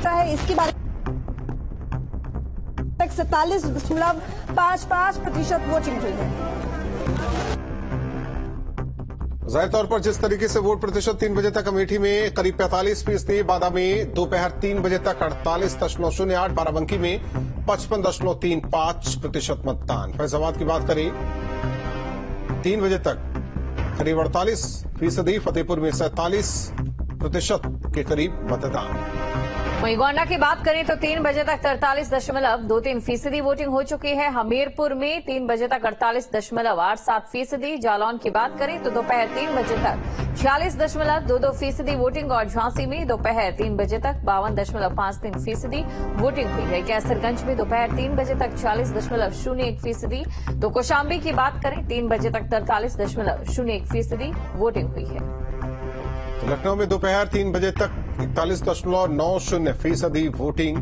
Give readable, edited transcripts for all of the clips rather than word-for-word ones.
पहुंचा है इसके बारे में 47.55% वोटिंग हुई है। जाहिर तौर पर जिस तरीके से वोट प्रतिशत 3 बजे तक अमेठी में करीब 45%, बादा में दोपहर 3 बजे तक 48.08, बाराबंकी में 55.35% मतदान। फैजाबाद की बात करें 3 बजे तक करीब 48%, फतेहपुर में 47% के करीब मतदान। वहीं गोंडा की बात करें तो 3 बजे तक 43.23% वोटिंग हो चुकी है। हमीरपुर में 3 बजे तक 48.87%। जालौन की बात करें तो दोपहर 3 बजे तक 46.22% वोटिंग और झांसी में दोपहर 3 बजे तक 52.53% वोटिंग हुई है। कैसरगंज में दोपहर 3 बजे तक 40.01%। तो कौशाम्बी की बात करें 3 बजे तक 43.01% वोटिंग हुई है। लखनऊ में दोपहर 3 बजे तक 41.90% वोटिंग।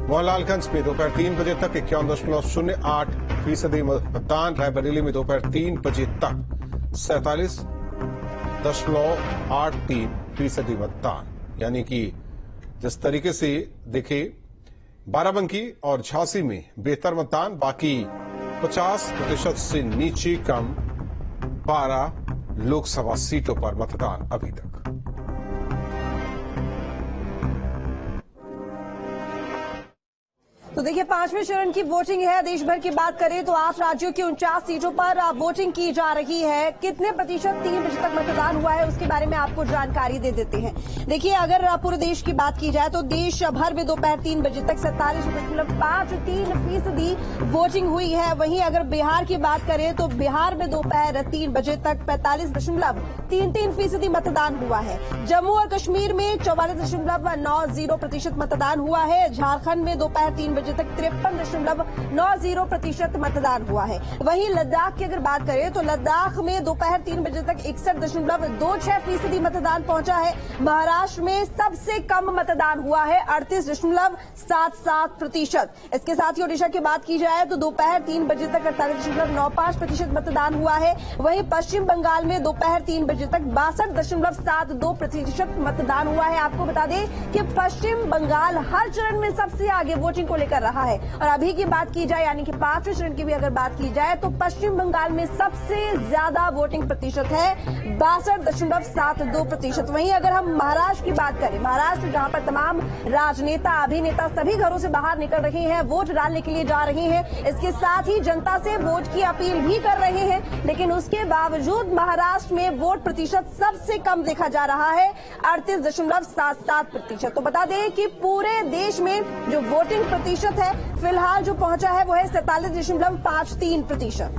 मोहनलालगंज में दोपहर 3 बजे तक 51.08% मतदान। रायबरेली में दोपहर 3 बजे तक 47.83% मतदान। यानी कि जिस तरीके से देखे बाराबंकी और झांसी में बेहतर मतदान, बाकी 50% से नीचे कम 12 लोकसभा सीटों पर मतदान अभी तक। तो देखिए 5वें चरण की वोटिंग है। देश भर की बात करें तो 8 राज्यों की 49 सीटों पर वोटिंग की जा रही है। कितने प्रतिशत 3 बजे तक मतदान हुआ है उसके बारे में आपको जानकारी दे देते हैं। देखिए अगर पूरे देश की बात की जाए तो देश भर में दोपहर 3 बजे तक 47.53% वोटिंग हुई है। वहीं अगर बिहार की बात करें तो बिहार में दोपहर 3 बजे तक 45.33% मतदान हुआ है। जम्मू और कश्मीर में 44.90% मतदान हुआ है। झारखंड में दोपहर 3 बजे तक 53.90% मतदान हुआ है। वहीं लद्दाख की अगर बात करें तो लद्दाख में दोपहर 3 बजे तक 61.26% मतदान पहुंचा है। महाराष्ट्र में सबसे कम मतदान हुआ है 38.77%। इसके साथ ही ओडिशा की बात की जाए तो दोपहर 3 बजे तक 48.95% मतदान हुआ है। वहीं पश्चिम बंगाल में दोपहर 3 बजे तक 62.72% मतदान हुआ है। आपको बता दें कि पश्चिम बंगाल हर चरण में सबसे आगे वोटिंग को लेकर रहा है। और अभी की बात की जाए यानी कि 5वें चरण की भी अगर बात की जाए तो पश्चिम बंगाल में सबसे ज्यादा वोटिंग प्रतिशत है 62.72%। वहीं अगर हम महाराष्ट्र की बात करें, महाराष्ट्र जहां पर तमाम राजनेता अभिनेता सभी घरों से बाहर निकल रहे हैं, वोट डालने के लिए जा रहे हैं, इसके साथ ही जनता से वोट की अपील भी कर रहे हैं, लेकिन उसके बावजूद महाराष्ट्र में वोट प्रतिशत सबसे कम देखा जा रहा है 38.77%। तो बता दें कि पूरे देश में जो वोटिंग प्रतिशत है फिलहाल जो पहुंचा है वो है 47.53%।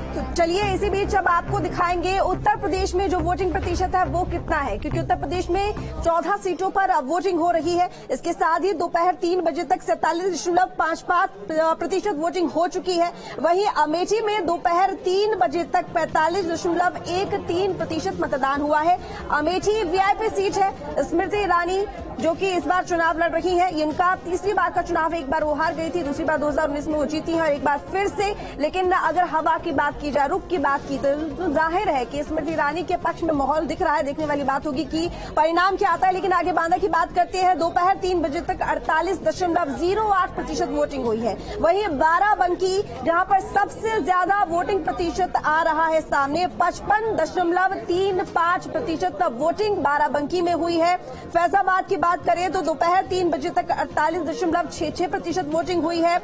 तो चलिए इसी बीच अब आपको दिखाएंगे उत्तर प्रदेश में जो वोटिंग प्रतिशत है वो कितना है, क्योंकि उत्तर प्रदेश में 14 सीटों पर वोटिंग हो रही है। इसके साथ ही दोपहर 3 बजे तक 47.55% वोटिंग हो चुकी है। वहीं अमेठी में दोपहर 3 बजे तक 45.13% मतदान हुआ है। अमेठी वीआईपी सीट है। स्मृति ईरानी जो कि इस बार चुनाव लड़ रही हैं, इनका तीसरी बार का चुनाव, एक बार वो हार गई थी, दूसरी बार 2019 में वो जीती हैं और एक बार फिर से। लेकिन अगर हवा की बात की जाए, रुख की बात की तो जाहिर है कि स्मृति ईरानी के पक्ष में माहौल दिख रहा है। देखने वाली बात होगी कि परिणाम क्या आता है। लेकिन आगे बांदा की बात करते हैं। दोपहर 3 बजे तक 48.08% वोटिंग हुई है। वहीं बाराबंकी जहां पर सबसे ज्यादा वोटिंग प्रतिशत आ रहा है सामने, 55.35% वोटिंग बाराबंकी में हुई है। फैजाबाद की बात करें तो दोपहर 3 बजे तक 48.66% वोटिंग हुई है।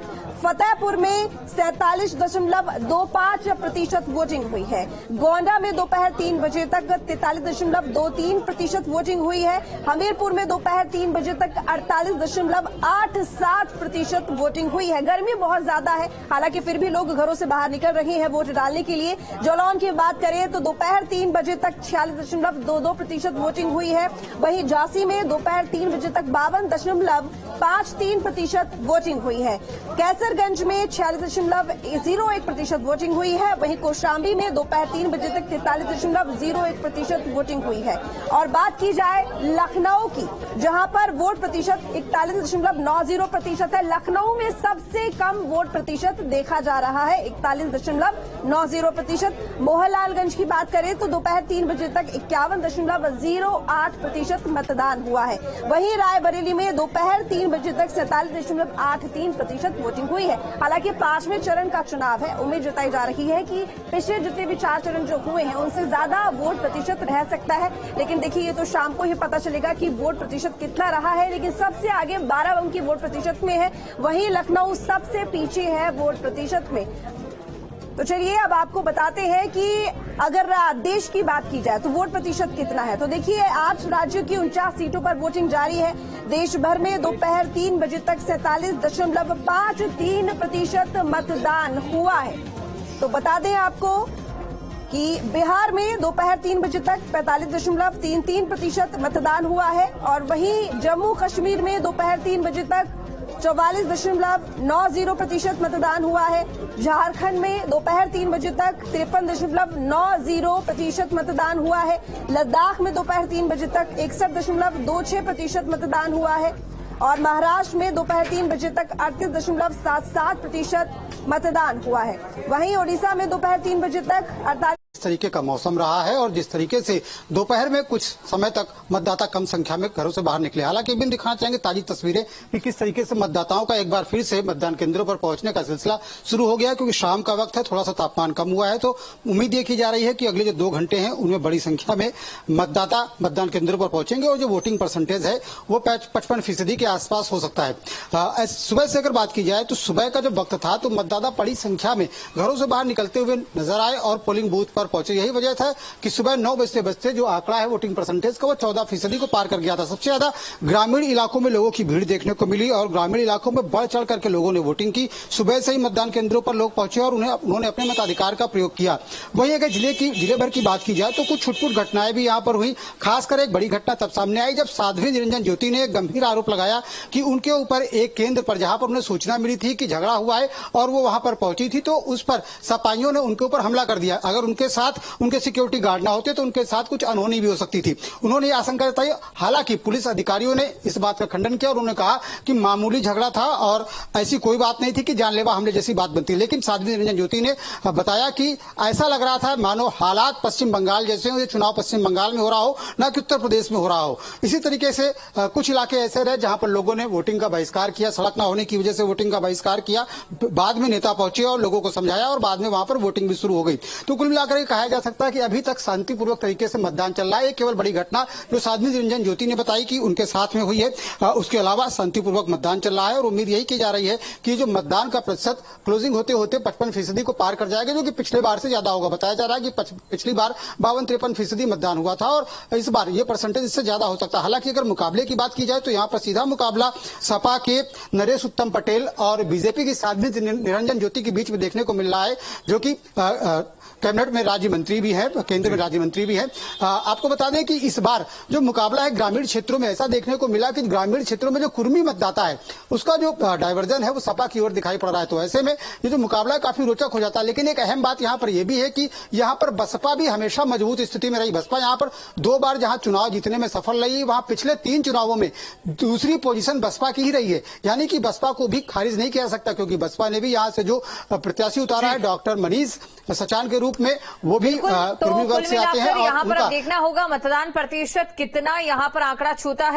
फतेहपुर में 47.25% वोटिंग हुई है। गोंडा में दोपहर 3 बजे तक 43.23% वोटिंग हुई है। हमीरपुर में दोपहर 3 बजे तक 48.87% वोटिंग हुई है। गर्मी बहुत ज्यादा है, हालांकि फिर भी लोग घरों से बाहर निकल रहे हैं वोट डालने के लिए। जालौन की बात करें तो दोपहर 3 बजे तक 46.22% वोटिंग हुई है। वहीं झांसी में दोपहर 3 बजे तक 52.53% वोटिंग हुई है। कैसरगंज में 46.01% वोटिंग हुई है। वहीं कौशाम्बी में दोपहर 3 बजे तक 43.01% वोटिंग हुई है। और बात की जाए लखनऊ की, जहां पर वोट प्रतिशत 41.90% है। लखनऊ में सबसे कम वोट प्रतिशत देखा जा रहा है, 41.90%। मोहनलालगंज की बात करें तो दोपहर 3 बजे तक 51.08% मतदान हुआ है। वहीं रायबरेली में दोपहर 3 बजे तक 47.83% वोटिंग हुई है। हालांकि 5वें चरण का चुनाव है, उम्मीद जताई जा रही है कि पिछले जितने भी 4 चरण जो हुए हैं उनसे ज्यादा वोट प्रतिशत रह सकता है। लेकिन देखिए, ये तो शाम को ही पता चलेगा कि वोट प्रतिशत कितना रहा है। लेकिन सबसे आगे बाराबंकी वोट प्रतिशत में है, वहीं लखनऊ सबसे पीछे है वोट प्रतिशत में। तो चलिए अब आपको बताते हैं कि अगर देश की बात की जाए तो वोट प्रतिशत कितना है। तो देखिए, 8 राज्यों की 49 सीटों पर वोटिंग जारी है। देश भर में दोपहर 3 बजे तक 47.53% मतदान हुआ है। तो बता दें आपको कि बिहार में दोपहर 3 बजे तक 45.33% मतदान हुआ है। और वहीं जम्मू कश्मीर में दोपहर 3 बजे तक 44.90% मतदान हुआ है। झारखंड में दोपहर 3 बजे तक 53.90% मतदान हुआ है। लद्दाख में दोपहर 3 बजे तक 61.26% मतदान हुआ है। और महाराष्ट्र में दोपहर 3 बजे तक 38.77% मतदान हुआ है। वहीं ओडिशा में दोपहर 3 बजे तक 48 तरीके का मौसम रहा है और जिस तरीके से दोपहर में कुछ समय तक मतदाता कम संख्या में घरों से बाहर निकले। हालांकि ये भी दिखाना चाहेंगे ताजी तस्वीरें कि किस तरीके से मतदाताओं का एक बार फिर से मतदान केंद्रों पर पहुंचने का सिलसिला शुरू हो गया है, क्योंकि शाम का वक्त है, थोड़ा सा तापमान कम हुआ है। तो उम्मीद ये की जा रही है कि अगले जो 2 घंटे हैं उनमें बड़ी संख्या में मतदाता मतदान केंद्रों पर पहुंचेंगे और जो वोटिंग परसेंटेज है वो 55% के आसपास हो सकता है। सुबह से अगर बात की जाए तो सुबह का जो वक्त था तो मतदाता बड़ी संख्या में घरों से बाहर निकलते हुए नजर आए और पोलिंग बूथ पर पहुंचे। यही वजह था कि सुबह 9 बजते जो आंकड़ा है वोटिंग परसेंटेज का वो 14% को पार कर गया था। सबसे ज्यादा ग्रामीण इलाकों में लोगों की भीड़ देखने को मिली और ग्रामीण इलाकों में बढ़ चढ़ करके लोगों ने वोटिंग की। सुबह से ही मतदान केंद्रों पर लोग पहुंचे और उन्होंने अपने मताधिकार का प्रयोग किया। वहीं अगर जिले भर की बात की जाए तो कुछ छुटपुट घटनाएं भी यहाँ पर हुई। खासकर एक बड़ी घटना तब सामने आई जब साध्वी निरंजन ज्योति ने एक गंभीर आरोप लगाया कि उनके ऊपर एक केंद्र पर जहां पर उन्हें सूचना मिली थी कि झगड़ा हुआ है और वो वहां पर पहुंची थी तो उस पर सपाइयों ने उनके ऊपर हमला कर दिया। अगर उनके साथ उनके सिक्योरिटी गार्ड ना होते तो उनके साथ कुछ अनहोनी भी हो सकती थी। उन्होंने यह आशंका जताई। हालांकि पुलिस अधिकारियों ने इस बात का खंडन किया और उन्होंने कहा कि मामूली झगड़ा था और ऐसी कोई बात नहीं थी कि जानलेवा हमले जैसी बात बनती। लेकिन साध्वी निरंजन ज्योति ने बताया कि ऐसा लग रहा था मानो हालात पश्चिम बंगाल जैसे हो, ये चुनाव पश्चिम बंगाल में हो रहा हो, न कि उत्तर प्रदेश में हो रहा हो। इसी तरीके से कुछ इलाके ऐसे रहे जहां पर लोगों ने वोटिंग का बहिष्कार किया, सड़क न होने की वजह से वोटिंग का बहिष्कार किया। बाद में नेता पहुंचे और लोगों को समझाया और बाद में वहां पर वोटिंग भी शुरू हो गई। तो कुल मिलाकर कहा जा सकता है कि अभी तक शांतिपूर्वक तरीके से मतदान चल रहा है। केवल बड़ी घटना जो साध्वी निरंजन ज्योति ने बताई कि उनके साथ में हुई है, उसके अलावा शांतिपूर्वक मतदान चल रहा है और उम्मीद यही की जा रही है कि जो मतदान का प्रतिशत क्लोजिंग होते होते 55% को पार कर जाएगा, जो कि पिछले बार से ज्यादा होगा। बताया जा रहा है कि पिछली बार 52-53% मतदान हुआ था और इस बार ये परसेंटेज इससे ज्यादा हो सकता है। हालांकि अगर मुकाबले की बात की जाए तो यहाँ पर सीधा मुकाबला सपा के नरेश उत्तम पटेल और बीजेपी की साध्वी निरंजन ज्योति के बीच में देखने को मिल रहा है, जो कि कैबिनेट में राज्य मंत्री भी है, केंद्र में राज्य मंत्री भी है। आपको बता दें कि इस बार जो मुकाबला है ग्रामीण क्षेत्रों में ऐसा देखने को मिला कि ग्रामीण क्षेत्रों में जो कुर्मी मतदाता है उसका जो डाइवर्जन है वो सपा की ओर दिखाई पड़ रहा है। तो ऐसे में ये जो मुकाबला है काफी रोचक हो जाता है। लेकिन एक अहम बात यहाँ पर यह भी है कि यहाँ पर बसपा भी हमेशा मजबूत स्थिति में रही। बसपा यहाँ पर 2 बार जहां चुनाव जीतने में सफल रही, वहां पिछले 3 चुनावों में दूसरी पोजीशन बसपा की ही रही है। यानी कि बसपा को भी खारिज नहीं किया सकता, क्योंकि बसपा ने भी यहाँ से जो प्रत्याशी उतारा है डॉक्टर मनीष सचान के रूप में, वो भी कुर्मी वर्ग से आते हैं। यहाँ पर अब देखना होगा मतदान प्रतिशत कितना यहाँ पर आंकड़ा छूता है।